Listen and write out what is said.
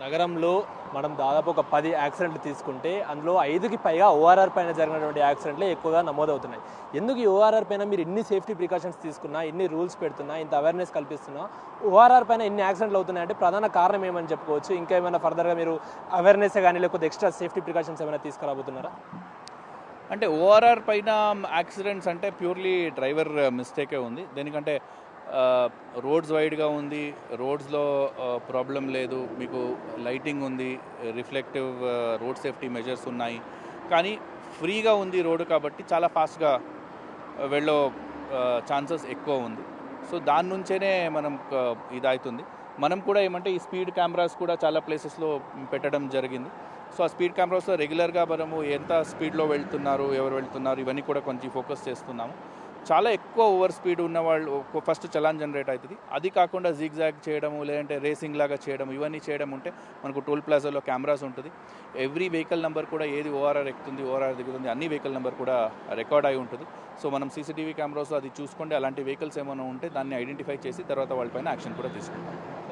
నగరంలో మనం దాదాపు ఒక 10 యాక్సిడెంట్లు తీసుకుంటే అందులో 5కి పైగా ఓఆర్ఆర్ పైన జరిగినటువంటి యాక్సిడెంట్లే ఎక్కువగా నమోదవుతున్నాయి. ఎందుకు ఈ ఓఆర్ఆర్ పైన మీరు ఇన్ని సేఫ్టీ ప్రికాషన్స్ తీసుకున్నా, ఇన్ని రూల్స్ పెడుతున్నా, ఇంత అవేర్నెస్ కల్పిస్తున్నా, ఓఆర్ఆర్ పైన ఇన్ని యాక్సిడెంట్లు అవుతున్నాయంటే ప్రధాన కారణం ఏమని చెప్పుకోవచ్చు? ఇంకా ఏమైనా ఫర్దర్గా మీరు అవేర్నెస్ కానీ లేకపోతే ఎక్స్ట్రా సేఫ్టీ ప్రికాషన్స్ ఏమైనా తీసుకురాబోతున్నారా? అంటే ఓఆర్ఆర్ పైన యాక్సిడెంట్స్ అంటే ప్యూర్లీ డ్రైవర్ మిస్టేకే ఉంది. దేనికంటే రోడ్స్ వైడ్గా ఉంది, రోడ్స్లో ప్రాబ్లం లేదు, మీకు లైటింగ్ ఉంది, రిఫ్లెక్టివ్ రోడ్ సేఫ్టీ మెజర్స్ ఉన్నాయి, కానీ ఫ్రీగా ఉంది రోడ్డు కాబట్టి చాలా ఫాస్ట్గా వెళ్ళే ఛాన్సెస్ ఎక్కువ ఉంది. సో దాని నుంచేనే మనం ఇదవుతుంది. మనం కూడా ఏమంటే ఈ స్పీడ్ కెమెరాస్ కూడా చాలా ప్లేసెస్లో పెట్టడం జరిగింది. సో ఆ స్పీడ్ కెమెరాస్లో రెగ్యులర్గా మనము ఎంత స్పీడ్లో వెళ్తున్నారు, ఎవరు వెళ్తున్నారు, ఇవన్నీ కూడా కొంచెం ఫోకస్ చేస్తున్నాము. చాలా ఎక్కువ ఓవర్ స్పీడ్ ఉన్న వాళ్ళు ఫస్ట్ చలాన్ జనరేట్ అవుతుంది. అది కాకుండా జిగ్జాగ్ చేయడము, లేదంటే రేసింగ్ లాగా చేయడం, ఇవన్నీ చేయడం ఉంటే మనకు టోల్ ప్లాజాలో కెమెరాస్ ఉంటుంది. ఎవ్రీ వెహికల్ నెంబర్ కూడా ఏది ఓఆర్ఆర్ ఎక్కుతుంది, ఓఆర్ఆర్ దిగుతుంది, అన్ని వెహికల్ నెంబర్ కూడా రికార్డ్ అయి ఉంటుంది. సో మనం సీసీటీవీ కెమెరాస్ అది చూసుకోండి, అలాంటి వెహికల్స్ ఏమైనా ఉంటే దాన్ని ఐడెంటిఫై చేసి తర్వాత వాళ్ళపైన యాక్షన్ కూడా తీసుకుంటాం.